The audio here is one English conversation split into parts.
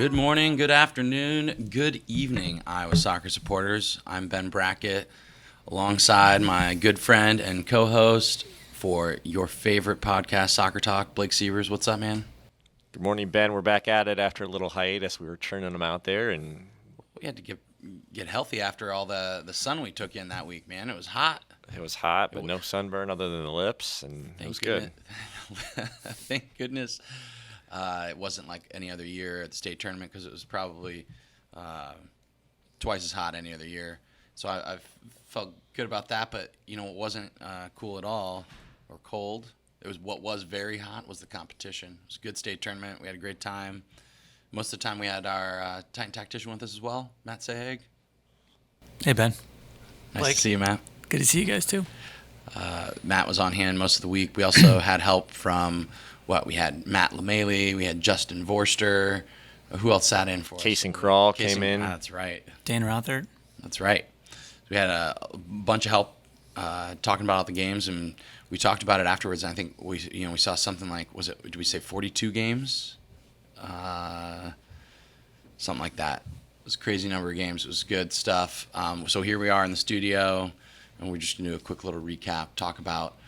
Good morning, good afternoon, good evening, Iowa soccer supporters. I'm Ben Brackett, alongside my good friend and co-host for your favorite podcast, Soccer Talk, Blake Sievers. What's up, man? Good morning, Ben. We're back at it after a little hiatus. We were churning them out there, and We had to get healthy after all the sun we took in that week, man. It was hot. it was hot, but no sunburn other than the lips, and it was good. Thank goodness. It wasn't like any other year at the state tournament because it was probably twice as hot any other year. So I felt good about that, but it wasn't cool at all or cold. It was what was very hot was the competition. It was a good state tournament. We had a great time. Most of the time we had our Titan tactician with us as well, Matt Sahag. Hey, Ben. Nice Blake. to see you, Matt. Good to see you guys, too. Matt was on hand most of the week. We also had help from we had Matt LeMaile, we had Justin Vorster. Who else sat in for us? Case and Crawl came in. That's right. Dan Routhert. That's right. We had a bunch of help talking about all the games, and we talked about it afterwards. And I think we saw something like, did we say 42 games? Something like that. It was a crazy number of games. It was good stuff. So here we are in the studio, and we're just going to do a quick little recap, talk about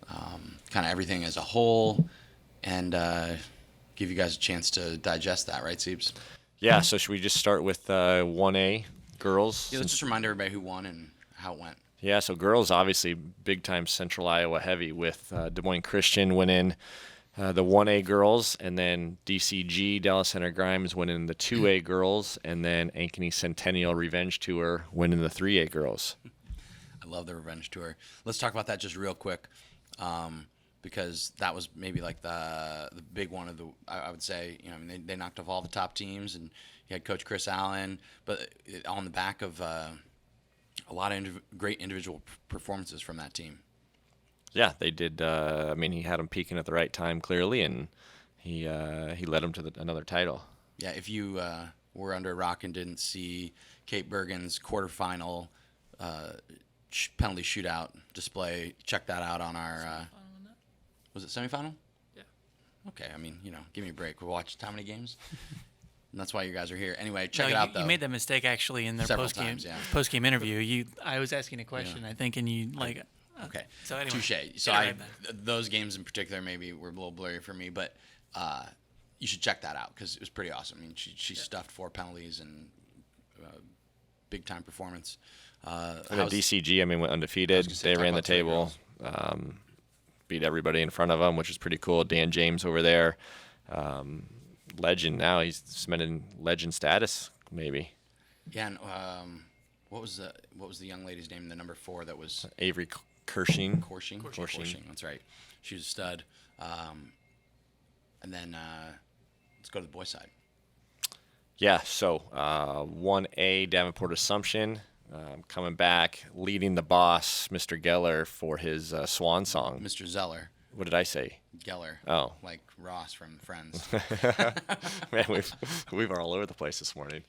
kind of everything as a whole, and give you guys a chance to digest that, right, Siebes? Yeah, so should we just start with 1A, girls? Yeah, let's just remind everybody who won and how it went. Yeah, so girls obviously big-time Central Iowa heavy with Des Moines Christian winning the 1A girls, and then DCG, Dallas Center Grimes, winning the 2A girls, and then Ankeny Centennial Revenge Tour winning the 3A girls. I love the Revenge Tour. Let's talk about that just real quick, because that was maybe like the big one of the. I would say they knocked off all the top teams, and you had Coach Chris Allen, but on the back of a lot of great individual performances from that team. Yeah, they did. He had them peaking at the right time clearly, and he led them to another title. Yeah, if you were under a rock and didn't see Kate Bergen's quarterfinal penalty shootout display, check that out on our. Was it semifinal? Yeah. Okay, give me a break. We watched how many games? And that's why you guys are here. Anyway, check it out, though. You made that mistake, actually, in their post-game interview. I was asking a question, I think, and you, like... Okay. So anyway. Touche. So those games in particular maybe were a little blurry for me, but you should check that out because it was pretty awesome. She stuffed 4 penalties and big-time performance. And then DCG, went undefeated. They ran the table. Beat everybody in front of them, which is pretty cool. Dan James over there, legend now. He's cemented legend status, maybe. Yeah, and what was the young lady's name? The number 4 that was Avery Kershing. Korshing. That's right. She was a stud. And then let's go to the boys' side. Yeah. So 1A Davenport Assumption. Coming back, leading the boss, Mr. Geller, for his swan song. Mr. Zeller. What did I say? Geller. Oh. Like Ross from Friends. Man, we've all over the place this morning.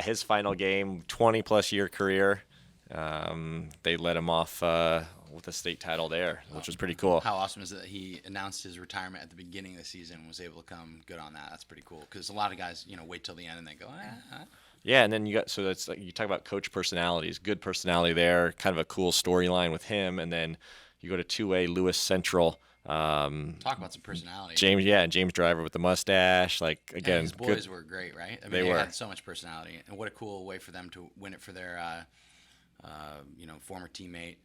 His final game, 20-plus year career. They let him off with a state title there, which was pretty cool. How awesome is it that he announced his retirement at the beginning of the season and was able to come good on that? That's pretty cool because a lot of guys, wait till the end and they go, Yeah, and then that's like you talk about coach personalities, good personality there, kind of a cool storyline with him, and then you go to 2A Lewis Central. Talk about some personality. James Driver with the mustache. Like again, his boys were great, right? They had so much personality, and what a cool way for them to win it for their, former teammate.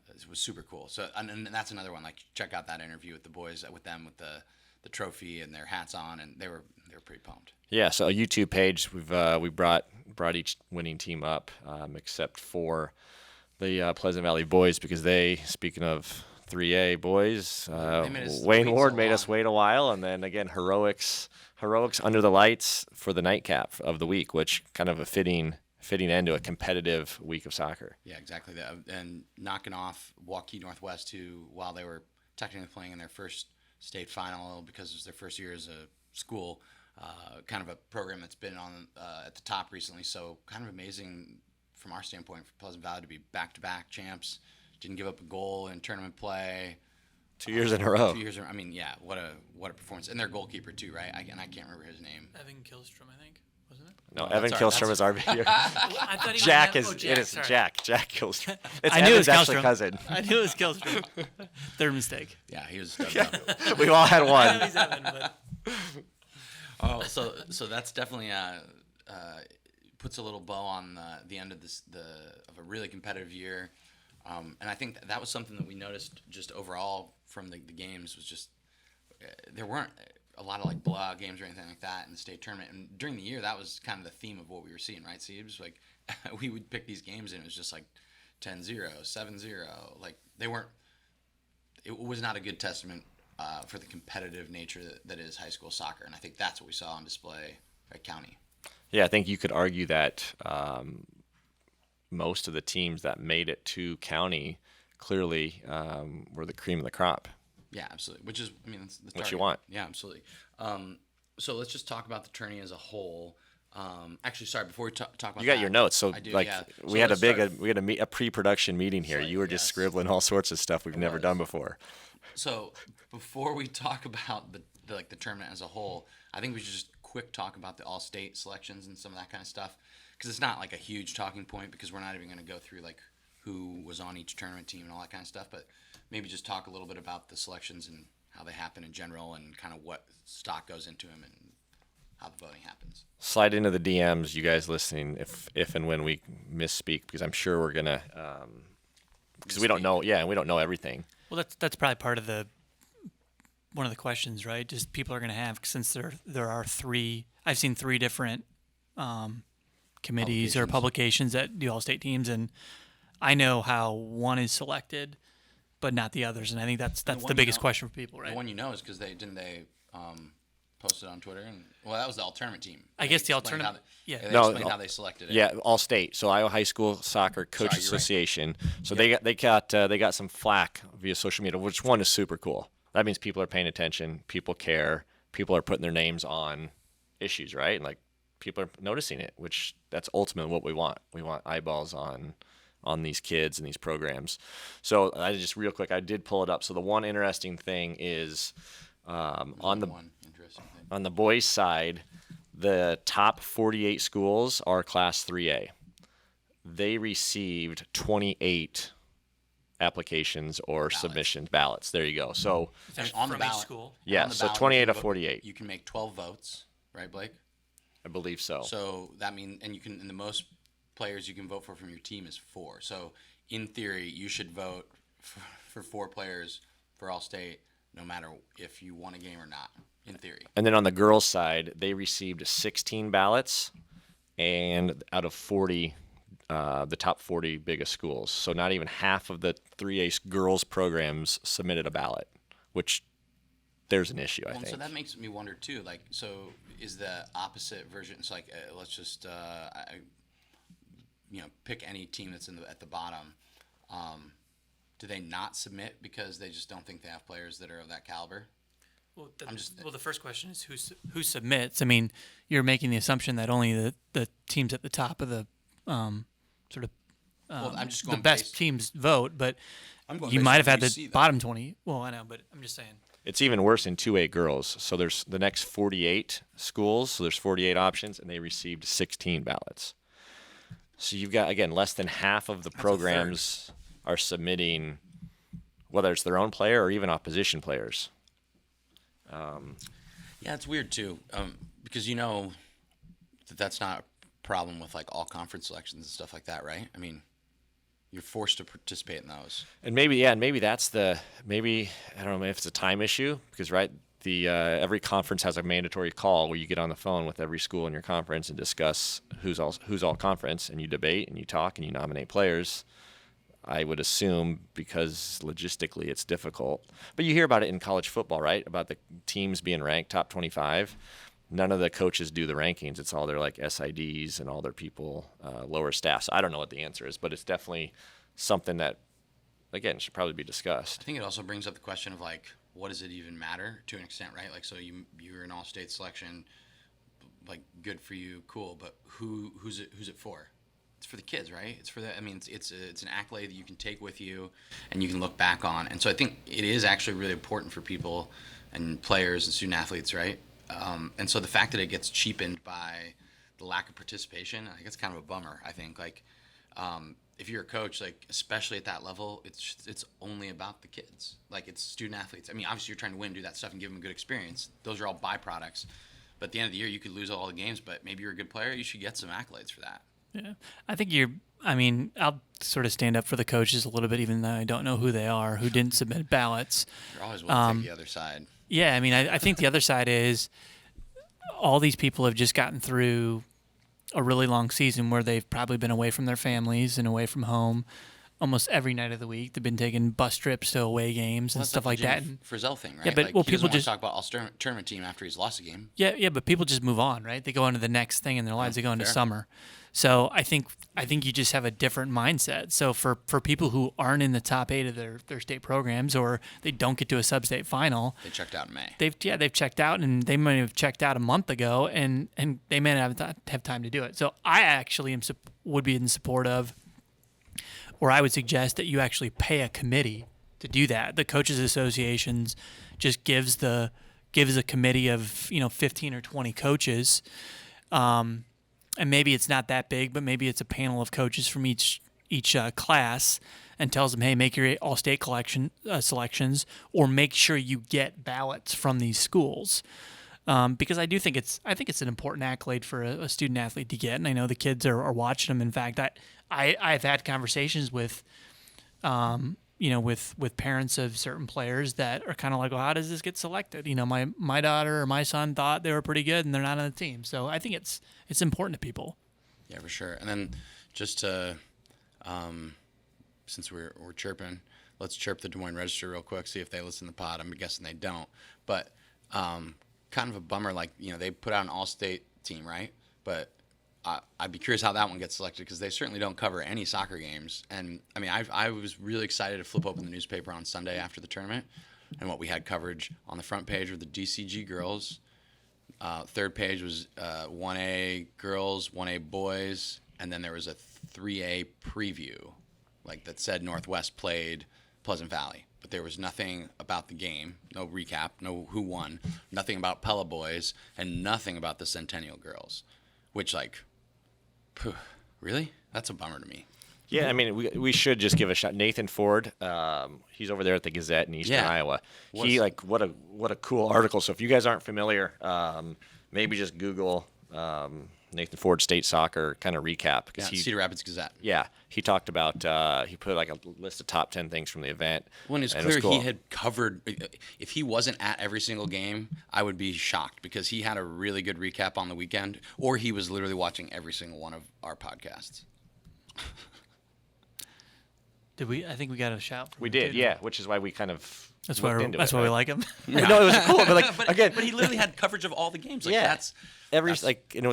It was super cool. So, and that's another one. Like, check out that interview with the boys, with them, with the trophy and their hats on, and they were pretty pumped. Yeah, so a YouTube page. We brought each winning team up, except for the Pleasant Valley boys, because they, speaking of 3A boys, Wayne Ward made us wait a while, and then again heroics under the lights for the nightcap of the week, which kind of a fitting end to a competitive week of soccer. Yeah, exactly that, and knocking off Waukee Northwest, who, while they were technically playing in their first state final because it was their first year as a school. Kind of a program that's been on at the top recently, so kind of amazing from our standpoint for Pleasant Valley to be back-to-back champs. Didn't give up a goal in tournament play. 2 years in a row. 2 years. I mean, yeah, what a performance, and their goalkeeper too, right? I can't remember his name. Evan Killstrom, I think, wasn't it? No, Oh, Evan that's all right. Killstrom is our video. I thought he Jack was is Jack, it is sorry. Jack Killstrom. It's I knew it was Evan's actually Killstrom. cousin. I knew it was Killstrom. Third mistake. Yeah, he was stubbed up. We've all had I know one. he's Evan, but Oh, so that's definitely puts a little bow on the end of of a really competitive year, and I think that was something that we noticed just overall from the games was just there weren't a lot of like blowout games or anything like that in the state tournament, and during the year that was kind of the theme of what we were seeing, right? See, it was like we would pick these games and it was just like 10-0, 7-0, like they weren't. It was not a good testament for the competitive nature that is high school soccer, and I think that's what we saw on display at County. Yeah, I think you could argue that most of the teams that made it to county clearly were the cream of the crop. Yeah, absolutely. Which is, I mean, that's the What target. you want. Yeah, absolutely. So let's just talk about the tourney as a whole. Actually, sorry, before we talk about You got that, your notes, so I do, like yeah. we So had a let's big start- we had a pre-production meeting here. Sorry, You were just yes. scribbling all sorts of stuff we've never was. done before. So before we talk about the tournament as a whole, I think we should just quick talk about the all-state selections and some of that kind of stuff, because it's not like a huge talking point because we're not even going to go through like who was on each tournament team and all that kind of stuff, but maybe just talk a little bit about the selections and how they happen in general and kind of what stock goes into them and how the voting happens. Slide into the DMs, you guys listening, if and when we misspeak, because I'm sure we're gonna because we don't know. Yeah, and we don't know everything. well, that's probably part of one of the questions, right? Just people are going to have, since there are three. I've seen three different committees or publications that do all state teams, and I know how one is selected, but not the others. And I think that's one the you biggest know- question for people, right? The one you know is because they posted on Twitter, and well, that was the all-tournament team. I They guess the explained all-tournament- how yeah. they No, explained how they selected it. Yeah, all state. So Iowa High School Soccer Coaches Sorry, you're right. Association. So they got some flack via social media, which one is super cool. That means people are paying attention, people care, people are putting their names on issues, right? And like people are noticing it, which that's ultimately what we want. We want eyeballs on these kids and these programs. So I just real quick, I did pull it up. So the one interesting thing is on the One interesting thing. on the boys' side, the top 48 schools are Class 3A. They received 28 applications or submissions, ballots. There you go. So, Is that on the from each ballot. school? yeah, On the so ballot, 28 you of can vote- 48. You can make 12 votes, right, Blake? I believe so. So that means, and you can, and the most players you can vote for from your team is 4. So in theory, you should vote for 4 players for all state, no matter if you won a game or not. In theory. And then on the girls' side, they received 16 ballots, and out of 40, the top 40 biggest schools. So not even half of the 3A girls programs submitted a ballot, which there's an issue, I Well, think. so that makes me wonder too. Like, so is the opposite version? It's like let's just pick any team that's at the bottom. Do they not submit because they just don't think they have players that are of that caliber? Well, I'm the first question is who submits. I mean, you're making the assumption that only the teams at the top of the sort of Well, I'm just the going best based- teams vote, but I'm going you based might on have had what we the see, though. bottom 20. Well, I know, but I'm just saying. It's even worse in 2A girls. So there's the next 48 schools, so there's 48 options, and they received 16 ballots. So you've got, again, less than half of the programs are submitting, whether it's their own player or even opposition players. Yeah, it's weird too, because that's not a problem with like all conference selections and stuff like that, right? I mean, you're forced to participate in those. And maybe that's I don't know if it's a time issue, because right, the every conference has a mandatory call where you get on the phone with every school in your conference and discuss who's all conference, and you debate and you talk and you nominate players. I would assume because logistically it's difficult. But you hear about it in college football, right? About the teams being ranked top 25. None of the coaches do the rankings. It's all their like SIDs and all their people, lower staff. So I don't know what the answer is, but it's definitely something that, again, should probably be discussed. I think it also brings up the question of like, what does it even matter to an extent, right? Like, so you're an all-state selection, like good for you, cool, but who's it for? it's for the kids, right? It's for the. I mean, it's an accolade that you can take with you, and you can look back on. And so I think it is actually really important for people and players and student athletes, right? And so the fact that it gets cheapened by the lack of participation, I think it's kind of a bummer. I think if you're a coach, like especially at that level, it's only about the kids. Like it's student athletes. I mean, obviously you're trying to win, do that stuff, and give them a good experience. Those are all byproducts. But at the end of the year, you could lose all the games, but maybe you're a good player. You should get some accolades for that. Yeah, I think I mean, I'll sort of stand up for the coaches a little bit, even though I don't know who they are, who didn't submit ballots. You're always willing to take the other side. Yeah, I mean, I think the other side is all these people have just gotten through a really long season where they've probably been away from their families and away from home almost every night of the week. They've been taking bus trips to away games and stuff like that. Frizzell thing, right? Yeah, but like, people just talk about all tournament team after he's lost a game. Yeah, but people just move on, right? They go on to the next thing in their lives. They go into summer. So I think you just have a different mindset. So for people who aren't in the top 8 of their state programs, or they don't get to a sub-state final, they checked out in May. They've checked out, and they might have checked out a month ago, and they may not have time to do it. So I actually would be in support of, or I would suggest that you actually pay a committee to do that. The coaches associations just gives a committee of 15 or 20 coaches. And maybe it's not that big, but maybe it's a panel of coaches from each class, and tells them, hey, make your all-state selections, or make sure you get ballots from these schools. Because I think it's an important accolade for a student athlete to get, and I know the kids are watching them. In fact, I've had conversations with parents of certain players that are kind of like, well, how does this get selected? My daughter or my son thought they were pretty good, and they're not on the team. So I think it's important to people. Yeah, for sure. And then just to, since we're chirping, let's chirp the Des Moines Register real quick, see if they listen to the pod. I'm guessing they don't. But kind of a bummer, they put out an all-state team, right? But I'd be curious how that one gets selected, because they certainly don't cover any soccer games. And I mean, I was really excited to flip open the newspaper on Sunday after the tournament, and what we had coverage on the front page were the DCG girls. Third page was 1A girls, 1A boys, and then there was a 3A preview, that said Northwest played Pleasant Valley. But there was nothing about the game, no recap, no who won, nothing about Pella boys, and nothing about the Centennial girls, which really? That's a bummer to me. Yeah, I mean, we should just give a shout. Nathan Ford, he's over there at the Gazette in Eastern Iowa. What a cool article. So if you guys aren't familiar, maybe just Google Nathan Ford State Soccer kind of recap. Cedar Rapids Gazette. Yeah, he talked about he put a list of top 10 things from the event. When it's clear he had covered. If he wasn't at every single game, I would be shocked, because he had a really good recap on the weekend, or he was literally watching every single one of our podcasts. Did we? I think we got a shout. We did, yeah, which is why we kind of. That's why we like him. Yeah. No, it was cool, but but he literally had coverage of all the games. And it was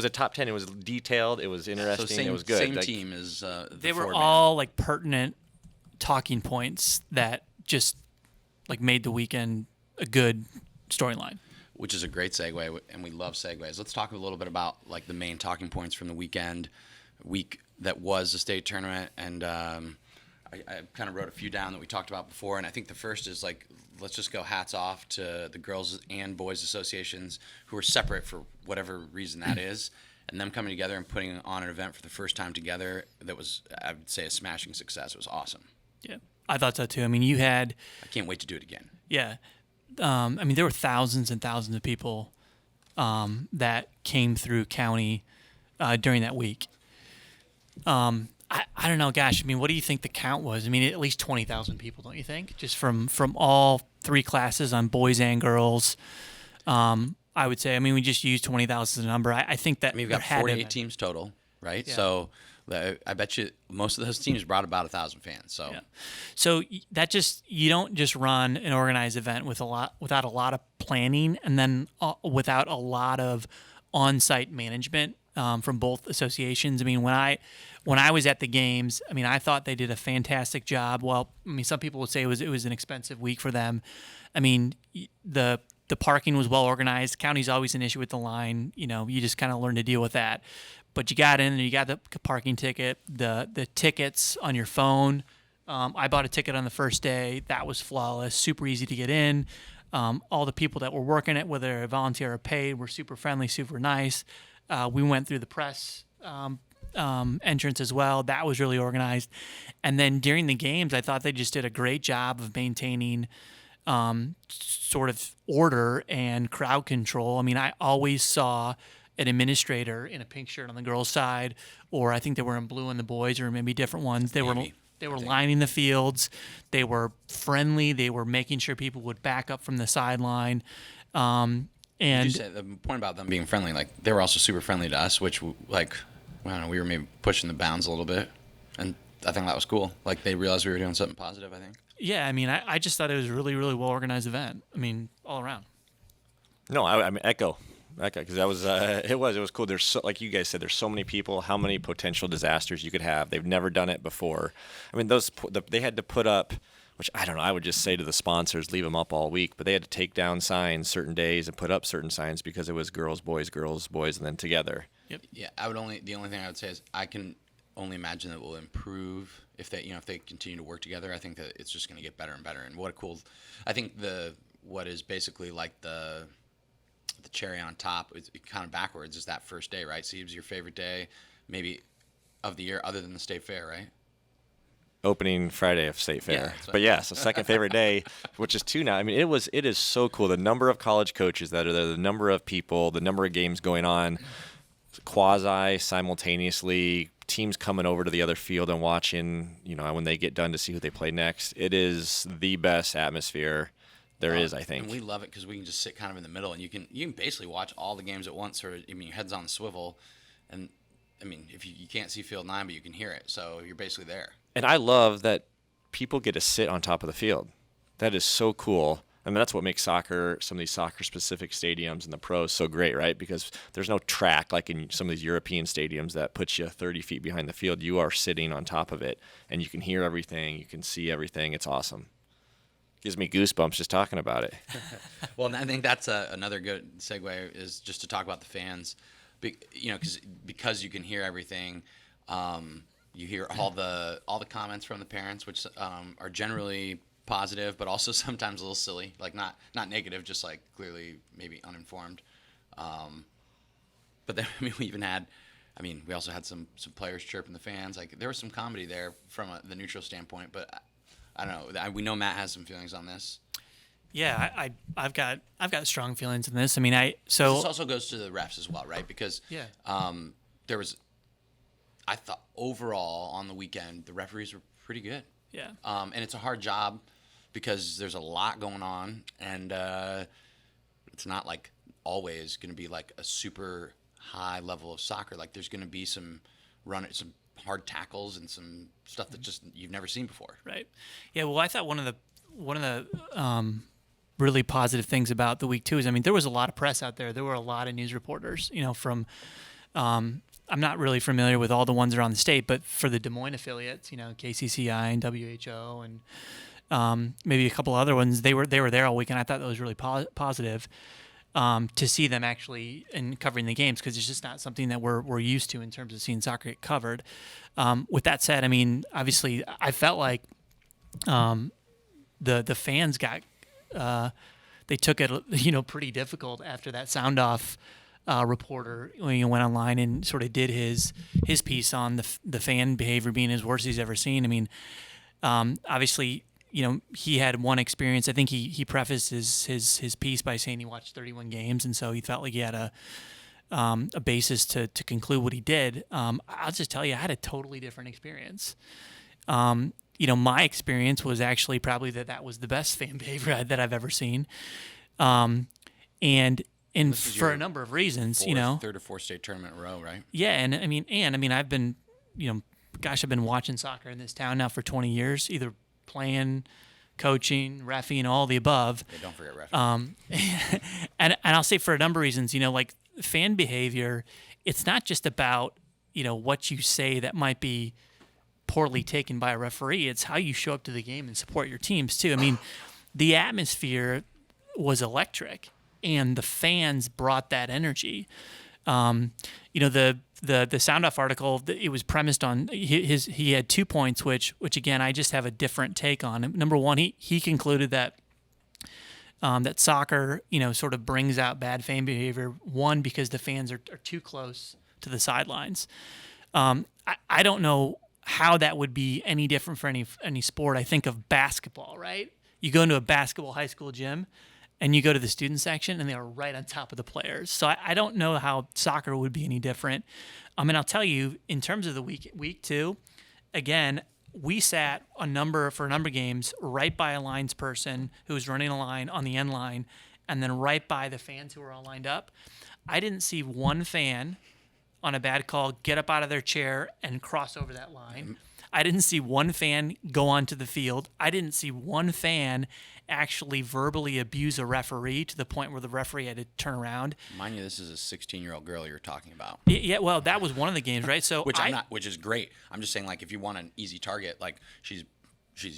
a top 10. It was detailed. It was interesting. It was good. Same team as they were all pertinent talking points that just made the weekend a good storyline. Which is a great segue, and we love segues. Let's talk a little bit about the main talking points from the week that was the state tournament, and I kind of wrote a few down that we talked about before, and I think the first is let's just go hats off to the girls and boys associations who are separate for whatever reason that is, and them coming together and putting on an event for the first time together that was, I would say, a smashing success. It was awesome. Yeah, I thought so too. I mean, I can't wait to do it again. Yeah. I mean, there were thousands and thousands of people that came through county during that week. I don't know, gosh. I mean, what do you think the count was? I mean, at least 20,000 people, don't you think? Just from all 3 classes on boys and girls. I would say. I mean, we just used 20,000 as a number. I think that we've got 48 teams total, right? Yeah. So I bet you most of those teams brought about 1,000 fans. So, yeah. So that you don't just run an organized event without a lot of planning, and then without a lot of on-site management from both associations. I mean, when I was at the games, I mean, I thought they did a fantastic job. Well, I mean, some people would say it was an expensive week for them. I mean, the parking was well organized. County's always an issue with the line. You just kind of learn to deal with that. but you got in and you got the parking ticket, the tickets on your phone. I bought a ticket on the first day. That was flawless, super easy to get in. All the people that were working it, whether they're volunteer or paid, were super friendly, super nice. We went through the press entrance as well. That was really organized. And then during the games, I thought they just did a great job of maintaining sort of order and crowd control. I mean, I always saw an administrator in a pink shirt on the girls' side, or I think they were in blue on the boys, or maybe different ones. They were lining the fields. They were friendly. They were making sure people would back up from the sideline. And you said the point about them being friendly, like they were also super friendly to us, which like I don't know, we were maybe pushing the bounds a little bit, and I think that was cool. Like they realized we were doing something positive. I think. Yeah, I mean, I just thought it was a really, really well organized event. I mean, all around. No, I mean echo, because that was it was cool. There's so, like you guys said, there's so many people. How many potential disasters you could have? They've never done it before. I mean, they had to put up, which I don't know. I would just say to the sponsors, leave them up all week. But they had to take down signs certain days and put up certain signs because it was girls, boys, and then together. Yep. Yeah, the only thing I would say is I can only imagine that it will improve if they continue to work together. I think that it's just going to get better and better. And what a cool, I think what is basically like the cherry on top, it's kind of backwards, is that first day, right? Seems your favorite day, maybe of the year, other than the state fair, right? Opening Friday of State Fair. Yeah, but yes, the second favorite day, which is 2 now. I mean, it is so cool. The number of college coaches that are there, the number of people, the number of games going on, simultaneously, teams coming over to the other field and watching, when they get done to see who they play next. It is the best atmosphere there is, I think. And we love it because we can just sit kind of in the middle, and you can basically watch all the games at once. Or your head's on the swivel, and I mean, if you can't see field 9, but you can hear it, so you're basically there. And I love that people get to sit on top of the field. That is so cool. I mean, that's what makes soccer, some of these soccer-specific stadiums and the pros so great, right? Because there's no track like in some of these European stadiums that puts you 30 feet behind the field. You are sitting on top of it, and you can hear everything. You can see everything. It's awesome. Gives me goosebumps just talking about it. Well, I think that's another good segue is just to talk about the fans, because you can hear everything. You hear all the comments from the parents, which are generally positive, but also sometimes a little silly, like not negative, just like clearly maybe uninformed. But then we even had, we also had some players chirping the fans. Like there was some comedy there from the neutral standpoint, but I don't know. We know Matt has some feelings on this. Yeah, I've got strong feelings in this. This also goes to the refs as well, right? Because there was, I thought overall on the weekend the referees were pretty good. Yeah. And it's a hard job because there's a lot going on, and it's not like always going to be like a super high level of soccer. Like there's going to be some hard tackles and some stuff that just you've never seen before. Right. Yeah. Well, I thought one of the really positive things about the week too is there was a lot of press out there. There were a lot of news reporters. From I'm not really familiar with all the ones around the state, but for the Des Moines affiliates, KCCI and WHO and maybe a couple other ones, they were there all week, and I thought that was really positive to see them actually in covering the games, because it's just not something that we're used to in terms of seeing soccer get covered. With that said, obviously I felt like the fans got they took it pretty difficult after that sound off. Reporter went online and sort of did his piece on the fan behavior being as worst he's ever seen. Obviously, he had one experience. I think he prefaced his piece by saying he watched 31 games, and so he felt like he had a basis to conclude what he did. I'll just tell you, I had a totally different experience. My experience was actually probably that was the best fan behavior that I've ever seen, and for a number of reasons, third or fourth state tournament in a row, right? Yeah, and I've been, I've been watching soccer in this town now for 20 years, either playing, coaching, reffing, all the above. Yeah, don't forget reffing. and I'll say for a number of reasons, like fan behavior, it's not just about what you say that might be poorly taken by a referee. It's how you show up to the game and support your teams too. The atmosphere was electric, and the fans brought that energy. The Sound Off article, it was premised on he had 2 points, which again I just have a different take on. Number one, he concluded that that soccer, sort of brings out bad fan behavior. One, because the fans are too close to the sidelines. I don't know how that would be any different for any sport. I think of basketball, right? You go into a basketball high school gym and you go to the student section and they are right on top of the players. So I don't know how soccer would be any different. And I'll tell you, in terms of the week 2, again, we sat for a number of games right by a lines person who was running a line on the end line, and then right by the fans who were all lined up. I didn't see one fan on a bad call get up out of their chair and cross over that line. I didn't see one fan go onto the field. I didn't see one fan actually verbally abuse a referee to the point where the referee had to turn around. Mind you, this is a 16-year-old girl you're talking about. Yeah, well, that was one of the games, right? So which is great. I'm just saying, like, if you want an easy target, like she's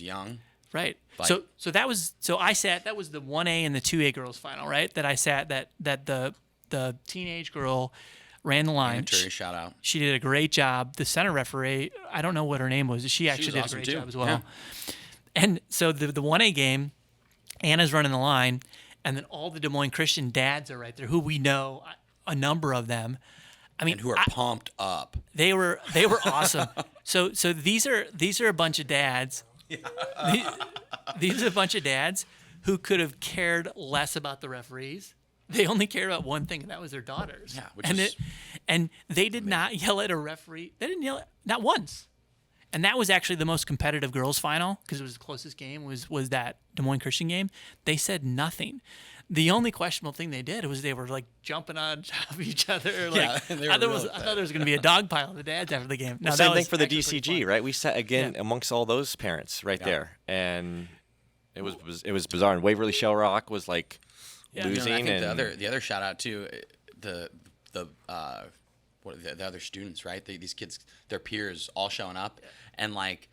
young. Right. Like, that was the 1A and the 2A girls final, right? That I sat that the teenage girl ran the line. Shout out. She did a great job. The center referee, I don't know what her name was. She actually did awesome a great too. job as well. Yeah. And so the 1A game, Anna's running the line, and then all the Des Moines Christian dads are right there, who we know, a number of them. I mean, and who are pumped up. They were awesome. So these are a bunch of dads. These are a bunch of dads who could have cared less about the referees. They only cared about one thing, and that was their daughters. Yeah, and they did not yell at a referee. They didn't yell not once. And that was actually the most competitive girls final, because it was the closest game was that Des Moines Christian game. They said nothing. The only questionable thing they did was they were like jumping on top of each other. Like, Yeah, they were I thought there was going to be a dog pile of the dads after the game. No, Well, that same thing was for the actually pretty DCG, fun. right? We sat again amongst all those parents right there, and it was bizarre. And Waverly Shell Rock was like losing. I think and the other shout out too, the other students, right? These kids, their peers, all showing up, and like,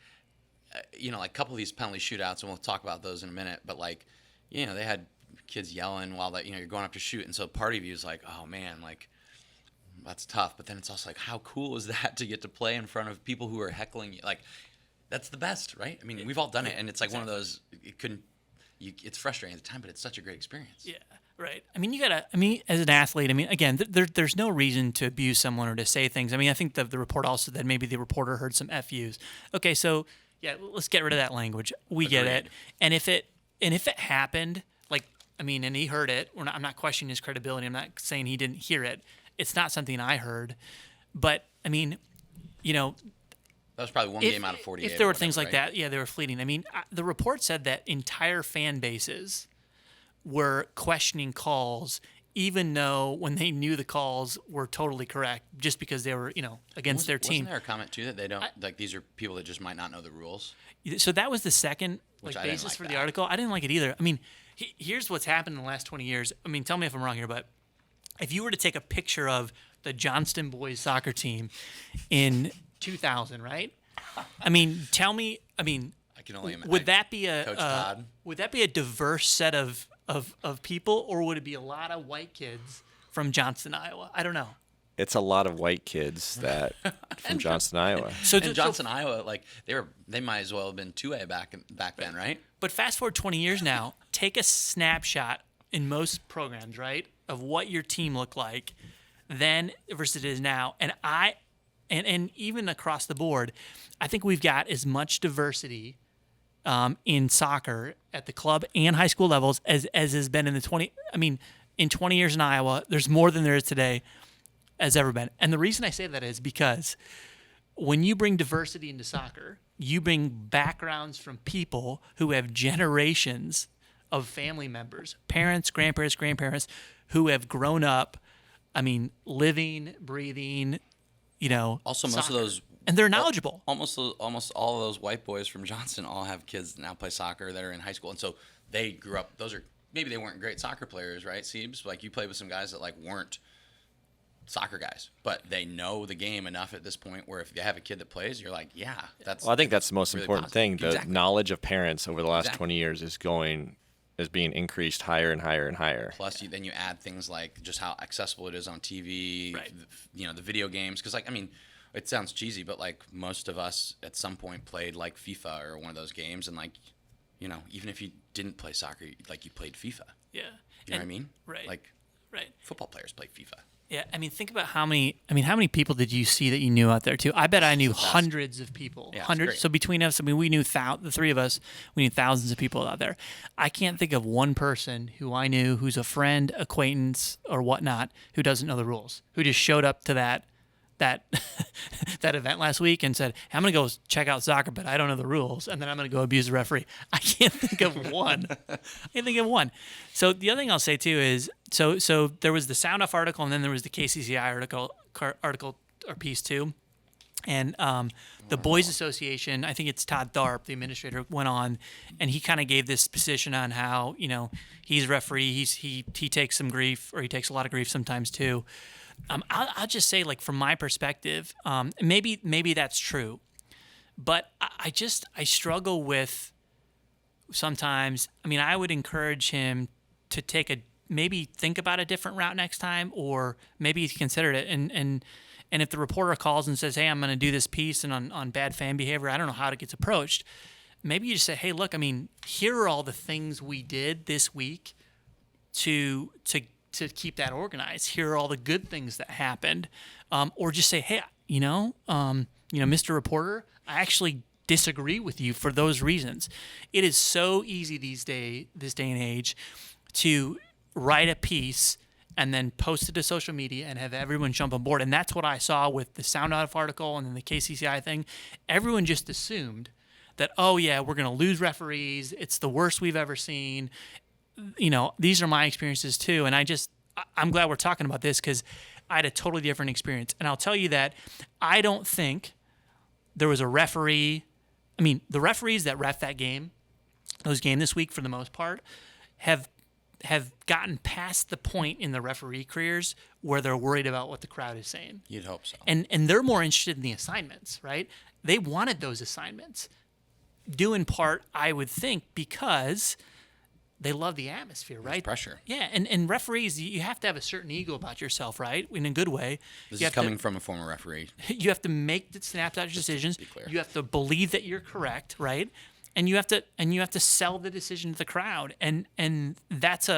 like a couple of these penalty shootouts, and we'll talk about those in a minute. But like, they had kids yelling while that you're going up to shoot, and so part of you is like, oh man, like that's tough. But then it's also like, how cool is that to get to play in front of people who are heckling you? Like, that's the best, right? I mean, we've all done it, and it's like one of those. It's frustrating at the time, but it's such a great experience. Yeah, right. I mean, as an athlete, again, there's no reason to abuse someone or to say things. I think the report also that maybe the reporter heard some FUs. Okay, so yeah, let's get rid of that language. We get it. And if it happened, and he heard it. I'm not questioning his credibility. I'm not saying he didn't hear it. It's not something I heard, but that was probably one game out of 48. If there were things like that, yeah, they were fleeting. The report said that entire fan bases were questioning calls, even though when they knew the calls were totally correct, just because they were, against their team. Wasn't there a comment too that they don't these are people that just might not know the rules? So that was the second Which I didn't basis like for that. the article. I didn't like it either. Here's what's happened in the last 20 years. Tell me if I'm wrong here, but if you were to take a picture of the Johnston boys soccer team in 2000, right? Tell me. I can only imagine. Would that be Coach Todd? would that be a diverse set of people, or would it be a lot of white kids from Johnston, Iowa? I don't know. it's a lot of white kids that from Johnston, Iowa. And Johnston, Iowa, like they might as well have been 2A back then, right? But fast forward 20 years now, take a snapshot in most programs, right, of what your team looked like then versus it is now. And even across the board, I think we've got as much diversity in soccer at the club and high school levels as has been in the 20. In 20 years in Iowa, there's more than there is today as ever been. And the reason I say that is because when you bring diversity into soccer, you bring backgrounds from people who have generations of family members, parents, grandparents, who have grown up, living, breathing, Also, most soccer. of those, and they're knowledgeable. almost all of those white boys from Johnston all have kids that now play soccer that are in high school, and so they grew up. Maybe they weren't great soccer players, right, Siebes? Like you played with some guys that weren't soccer guys, but they know the game enough at this point where if you have a kid that plays, you're like, yeah, that's. Well, I think that's the most really important positive. thing. The Exactly. knowledge of parents over the last 20 years is going is being increased higher and higher and higher. Plus, then you add things like just how accessible it is on TV, Right. the video games. Because, it sounds cheesy, but, most of us at some point played, FIFA or one of those games. And, even if you didn't play soccer, you played FIFA. Yeah. You know what I mean? Right. Right. Football players play FIFA. Yeah, think about how many people did you see that you knew out there too? I bet I knew hundreds of people. Yeah, it's Hundreds. great. So between us, we knew the three of us, we knew thousands of people out there. I can't think of one person who I knew who's a friend, acquaintance, or whatnot who doesn't know the rules, who just showed up to that that event last week and said, hey, I'm going to go check out soccer, but I don't know the rules, and then I'm going to go abuse the referee. I can't think of one. So the other thing I'll say too is, so there was the Sound Off article, and then there was the KCCI article or piece too. And the Boys Association, I think it's Todd Tharp, the administrator, went on, and he kind of gave this position on how, he's a referee, he takes some grief, or he takes a lot of grief sometimes too. I'll just say, from my perspective, maybe that's true, but I struggle with sometimes. I would encourage him to maybe think about a different route next time, or maybe he's considered it. And if the reporter calls and says, hey, I'm going to do this piece and on bad fan behavior, I don't know how it gets approached. Maybe you just say, hey, look, here are all the things we did this week to keep that organized. Here are all the good things that happened. Or just say, hey, Mr. Reporter, I actually disagree with you for those reasons. It is so easy this day and age to write a piece and then post it to social media and have everyone jump on board. And that's what I saw with the Sound Off article and then the KCCI thing. Everyone just assumed that, oh yeah, we're going to lose referees. It's the worst we've ever seen. These are my experiences too. And I'm glad we're talking about this, because I had a totally different experience. And I'll tell you that I don't think there was a referee. The referees that ref that game, those game this week for the most part, have gotten past the point in the referee careers where they're worried about what the crowd is saying. You'd hope so. And they're more interested in the assignments, right? They wanted those assignments. Due in part, I would think, because they love the atmosphere, right? There's pressure. Yeah, and referees, you have to have a certain ego about yourself, right? In a good way. This is coming from a former referee. You have to make the snapshot decisions. be clear. You have to believe that you're correct, right? And you have to sell the decision to the crowd. And that's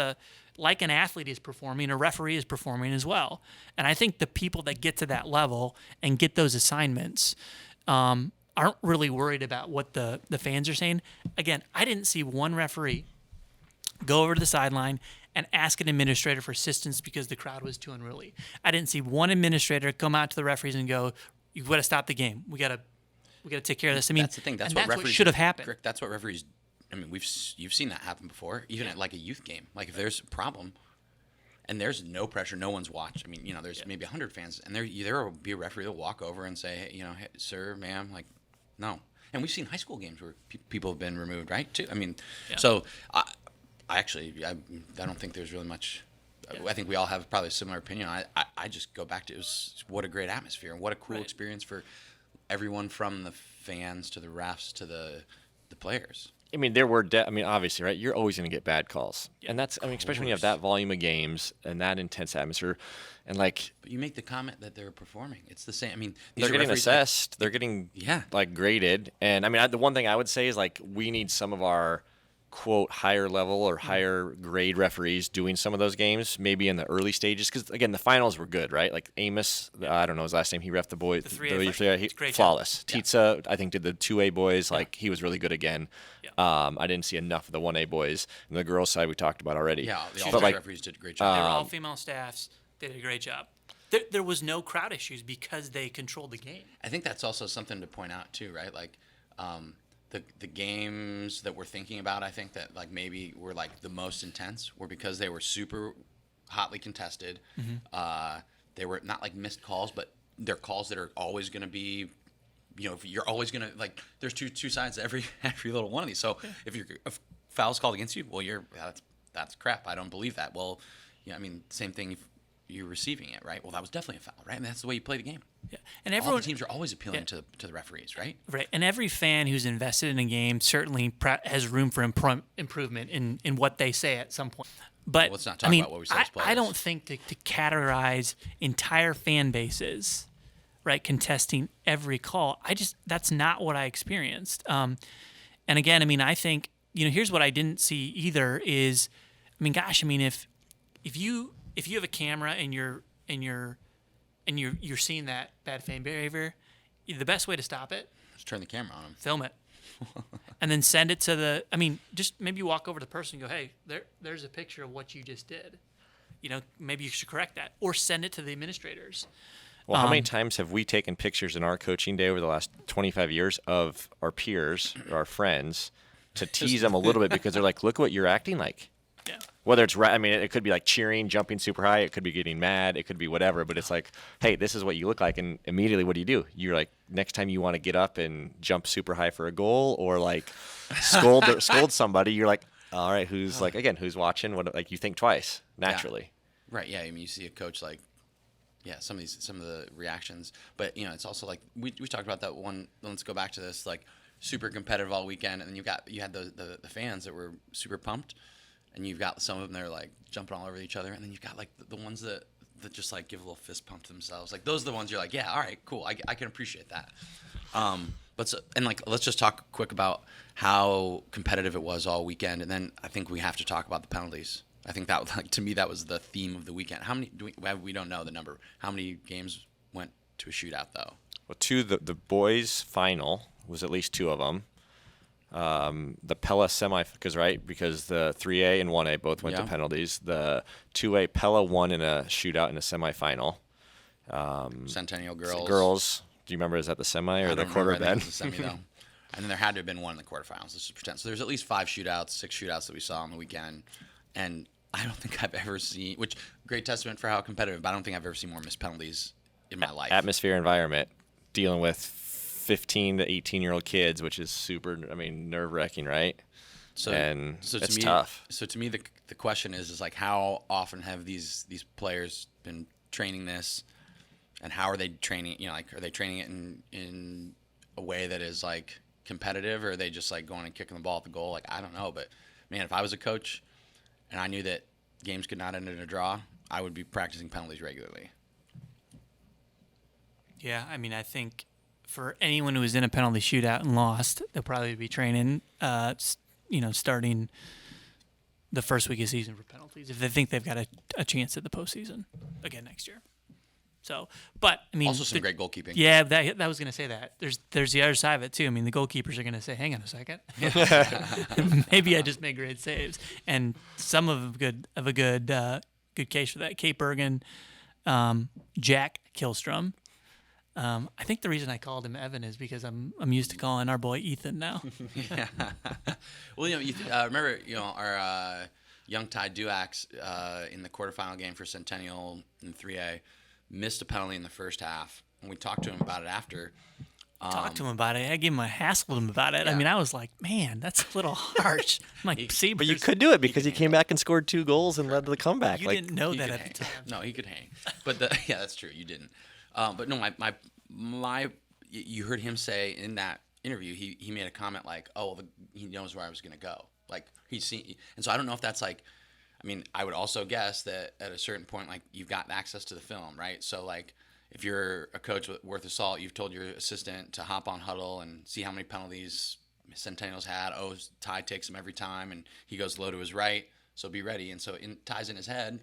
like an athlete is performing, a referee is performing as well. And I think the people that get to that level and get those assignments aren't really worried about what the fans are saying. Again, I didn't see one referee go over to the sideline and ask an administrator for assistance because the crowd was too unruly. I didn't see one administrator come out to the referees and go, "You've got to stop the game. We got to take care of this." That's the thing. That's what referees should have happened. Correct. That's what referees. You've seen that happen before, even at a youth game. If there's a problem, and there's no pressure, no one's watched. There's maybe 100 fans, and there will be a referee that'll walk over and say, hey, hey, sir, ma'am, no. And we've seen high school games where people have been removed, right? Too. So. I don't think there's really much. Yeah. I think we all have probably a similar opinion. I just go back to what a great atmosphere and what a cool experience for everyone, from the fans to the refs to the players. There were, obviously, right? You're always going to get bad calls, and that's, especially when you have that volume of games and that intense atmosphere, and But you make the comment that they're performing. It's the same. They're getting assessed. They're getting graded, and the one thing I would say is we need some of our quote higher level or higher grade referees doing some of those games, maybe in the early stages, because again the finals were good, right? Amos, I don't know his last name, he ref the boys, the 3A, he flawless. Yeah. Titsa, I think, did the 2A boys, he was really good again. Yeah. I didn't see enough of the 1A boys. And the girls side we talked about already. Yeah, the all referees did a great job. They were all female staffs. They did a great job. There was no crowd issues because they controlled the game. I think that's also something to point out too, right? The games that we're thinking about, I think that maybe were the most intense were because they were super hotly contested. Mm-hmm. They were not missed calls, but they're calls that are always going to be, if you're always going to there's two sides to every little one of these. So if foul's called against you, well, that's crap. I don't believe that. Well, same thing. you're receiving it, right? Well, that was definitely a foul, right? And that's the way you play the game. Yeah. And All everyone the teams are always appealing to the referees, right? right, and every fan who's invested in a game certainly has room for improvement in what they say at some point. But Well, let's not talk I mean, about what we say as I players. don't think to categorize entire fan bases, right, contesting every call. That's not what I experienced. And again, I mean, I think here's what I didn't see either is, I mean, gosh, I mean, if you have a camera and you're seeing that bad fan behavior, the best way to stop it, Just turn the camera on them. film it, and then send it to just maybe walk over to the person and go, hey, there's a picture of what you just did. Maybe you should correct that, or send it to the administrators. Well, how many times have we taken pictures in our coaching day over the last 25 years of our peers or our friends to tease them a little bit because they're like, look what you're acting like. Yeah. Whether it's right, I mean, it could be like cheering, jumping super high. It could be getting mad. It could be whatever. But it's like, hey, this is what you look like. And immediately, what do? You're like, next time you want to get up and jump super high for a goal or like scold somebody, you're like, all right, who's watching? What, like, you think twice naturally. Yeah. Right. Yeah. I mean, you see a coach like, yeah, some of the reactions, but it's also like we talked about that one. Let's go back to this, like super competitive all weekend, and then you had the fans that were super pumped. And you've got some of them that are like jumping all over each other, and then you've got like the ones that just like give a little fist pump to themselves. Like those are the ones you're like, yeah, all right, cool, I can appreciate that. Let's just talk quick about how competitive it was all weekend, and then I think we have to talk about the penalties. I think that to me that was the theme of the weekend. How many we don't know the number. How many games went to a shootout though? Well, the boys' final was at least 2 of them. The Pella because the 3A and 1A both went to penalties. The 2A Pella won in a shootout in a semifinal. Centennial girls. Girls. Do you remember? Is that the semi or the quarter, Ben? The semi though. And then there had to have been one in the quarterfinals. Let's just pretend. So there's at least 5 shootouts, 6 shootouts that we saw on the weekend, and I don't think I've ever seen. Which great testament for how competitive. But I don't think I've ever seen more missed penalties in my life. Atmosphere, environment, dealing with 15 to 18-year-old kids, which is super, nerve-wracking, right? So it's tough. So to me, the question is like, how often have these players been training this, and how are they training? Are they training it in a way that is like competitive, or are they just like going and kicking the ball at the goal? Like, I don't know, but man, if I was a coach and I knew that games could not end in a draw, I would be practicing penalties regularly. Yeah, I mean, I think for anyone who was in a penalty shootout and lost, they'll probably be training, starting the first week of season for penalties if they think they've got a chance at the postseason again next year. So, but I mean, also some great goalkeeping. Yeah, that was going to say that. There's the other side of it too. I mean, the goalkeepers are going to say, "Hang on a second, maybe I just made great saves," and some of a good case for that. Kate Bergen, Jack Killstrom. I think the reason I called him Evan is because I'm used to calling our boy Ethan now. Yeah. Well, remember, our young Ty Duax in the quarterfinal game for Centennial in 3A missed a penalty in the first half, and we talked to him about it after. Talked to him about it. I gave him hassled him about it. Yeah. I mean, I was like, man, that's a little harsh. I'm like, see, but you could do it because he came back and scored 2 goals and led to the comeback. You didn't know that at the time. No, he could hang. But yeah, that's true. You didn't. But no, you heard him say in that interview, he made a comment like, oh, he knows where I was going to go. Like he's seen, and so I don't know if that's like, I mean, I would also guess that at a certain point, like you've got access to the film, right? So like, if you're a coach worth of salt, you've told your assistant to hop on Huddle and see how many penalties Centennial's had. Oh, Ty takes them every time, and he goes low to his right, so be ready. And so Ty's in his head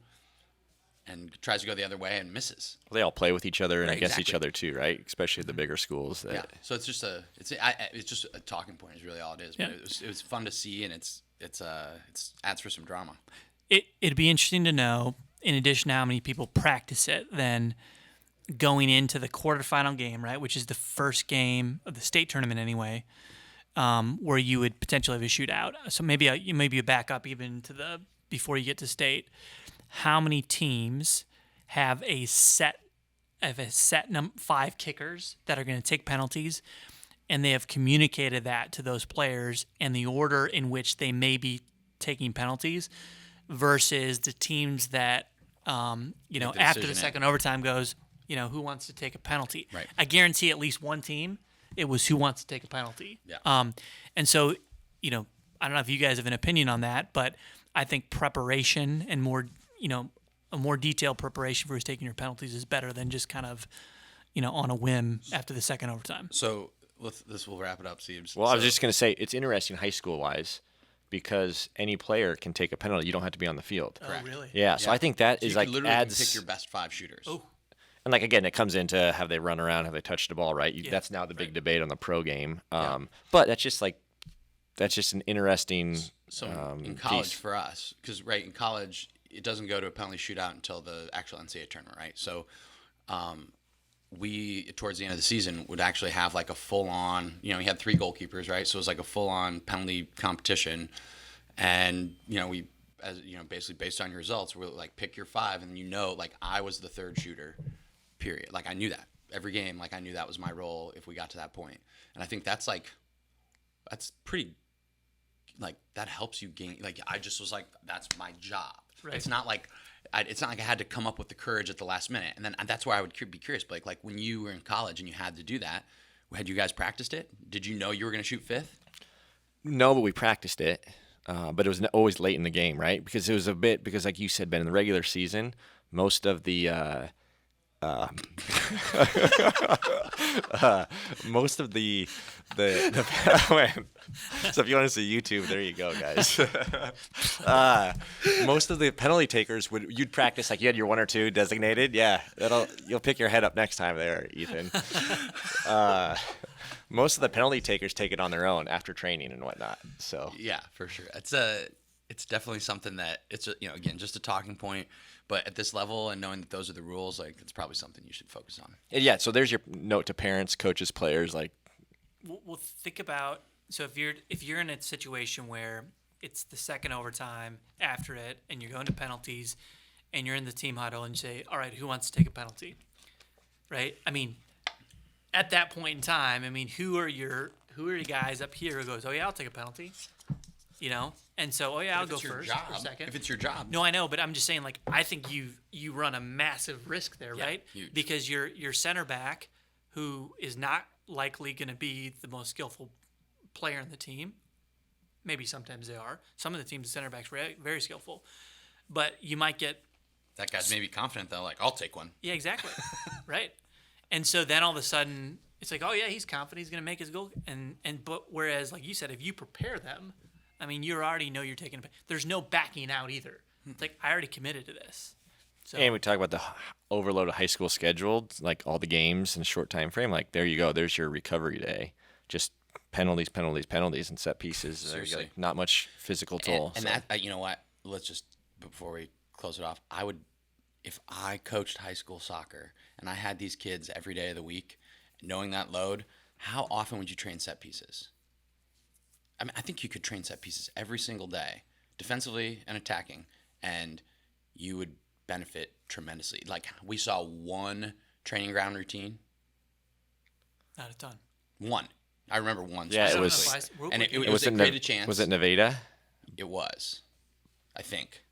and tries to go the other way and misses. Well, they all play with each other and Right, against each exactly. other too, right? Especially the bigger schools. Yeah. So it's just it's just a talking point is really all it is. But Yeah. it was fun to see, and it's adds for some drama. It'd be interesting to know, in addition to how many people practice it, then going into the quarterfinal game, right, which is the first game of the state tournament anyway, where you would potentially have a shootout. So maybe you back up even to before you get to state. How many teams have a set 5 kickers that are going to take penalties, and they have communicated that to those players and the order in which they may be taking penalties, versus the teams that the after the decision second overtime goes, who wants to take a penalty? Right. I guarantee at least one team, it was who wants to take a penalty. Yeah. And so, I don't know if you guys have an opinion on that, but I think preparation and more, a more detailed preparation for who's taking your penalties is better than just kind of, on a whim after the second overtime. So this will wrap it up, Siebes. Well, I was just going to say it's interesting high school wise because any player can take a penalty. You don't have to be on the field. Oh, really? Yeah, so I think that is you like literally adds. can pick your best 5 shooters. Oh. And like again, it comes into have they run around, have they touched the ball, right? That's now the big debate on the pro game. But that's just an interesting. So in college piece. for us, because in college it doesn't go to a penalty shootout until the actual NCAA tournament, right? So we towards the end of the season would actually have like a full on. We had 3 goalkeepers, right? So it was like a full on penalty competition, and we. As basically based on your results, we're like pick your 5, and like I was the 3rd shooter, period. Like I knew that every game, like I knew that was my role if we got to that point. And I think that's pretty, like that helps you gain. Like I just was like, that's my job. Right. It's not like I had to come up with the courage at the last minute. And then that's why I would be curious. But like when you were in college and you had to do that, had you guys practiced it? Did you know you were going to shoot 5th? No, but we practiced it. But it was always late in the game, right? Because it was because like you said, Ben, in the regular season, most of the most of the so if you want to see YouTube, there you go, guys. Most of the penalty takers you'd practice like you had your 1 or 2 designated. Yeah, you'll pick your head up next time there, Ethan. Most of the penalty takers take it on their own after training and whatnot. So yeah, for sure. It's definitely something that it's again just a talking point, but at this level and knowing that those are the rules, like it's probably something you should focus on. Yeah. So there's your note to parents, coaches, players. Like, Well, think about if you're in a situation where it's the second overtime after it, and you're going to penalties, and you're in the team huddle, and you say, "All right, who wants to take a penalty?" Right? I mean. At that point in time, I mean, who are your guys up here who goes, oh yeah, I'll take a penalty, and so oh yeah, I'll go first or second. If it's your job, no, I know, but I'm just saying, like, I think you run a massive risk there, right? Huge. Because your center back, who is not likely going to be the most skillful player in the team, maybe sometimes they are. Some of the teams, the center backs very, very skillful, but you might get that guy's maybe confident though, like I'll take one. Yeah, exactly, right. And so then all of a sudden, it's like, oh yeah, he's confident, he's going to make his goal. But whereas, like you said, if you prepare them, I mean, you already know you're taking. There's no backing out either. It's like I already committed to this. So, and we talk about the overload of high school schedule, like all the games in a short time frame. Like there you go, there's your recovery day. Just penalties, and set pieces. Seriously, like, not much physical toll. And that, you know what? Let's just before we close it off, if I coached high school soccer and I had these kids every day of the week, knowing that load, how often would you train set pieces? I mean, I think you could train set pieces every single day, defensively and attacking, and you would benefit tremendously. Like we saw one training ground routine. Not a ton. One. I remember one. Yeah, it was. And it created a chance. Was it Nevada? It was, I think.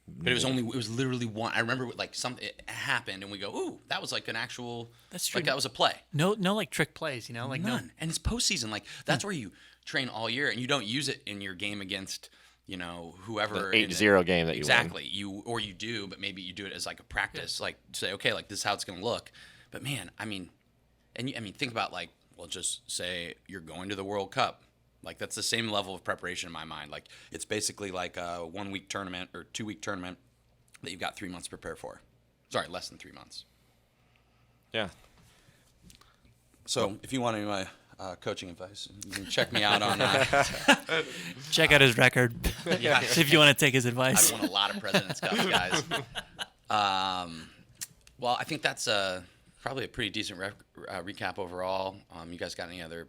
But it was literally one. I remember like it happened and we go, ooh, that was like an actual. That's true. Like that was a play. No, like trick plays, like none. And it's postseason. Like that's where you train all year and you don't use it in your game against, whoever. The 8-0 game that you exactly. Win. You do, but maybe you do it as like a practice, like say, okay, like this is how it's gonna look. But man, think about like, well, just say you're going to the World Cup. Like that's the same level of preparation in my mind. Like it's basically like a 1 week tournament or 2 week tournament that you've got 3 months to prepare for. Sorry, less than 3 months. Yeah. So if you want any of my coaching advice, you can check me out on. Check out his record. Yeah. See if you want to take his advice. I've won a lot of President's Cups, guys. Well, I think that's probably a pretty decent recap overall. You guys got any other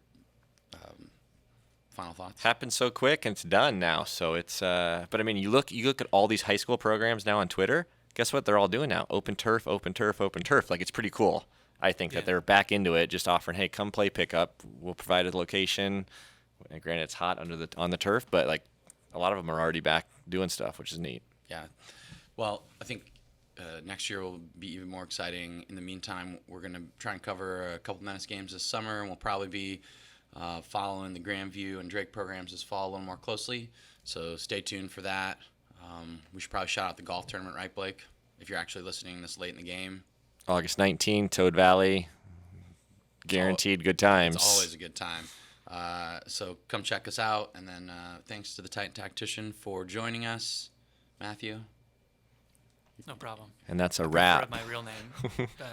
final thoughts? Happened so quick and it's done now. So it's but I mean you look at all these high school programs now on Twitter. Guess what they're all doing now? Open turf. Like it's pretty cool. I think that they're back into it, just offering, hey, come play pickup. We'll provide a location. And granted, it's hot on the turf, but like a lot of them are already back doing stuff, which is neat. Yeah. Well, I think next year will be even more exciting. In the meantime, we're going to try and cover a couple Menace games this summer, and we'll probably be following the Grandview and Drake programs this fall a little more closely. So stay tuned for that. We should probably shout out the golf tournament, right, Blake? If you're actually listening this late in the game. August 19th, Toad Valley. Guaranteed good times. It's always a good time. So come check us out. And then thanks to the Titan Tactician for joining us. Matthew? No problem. And that's a I prefer wrap. my real name.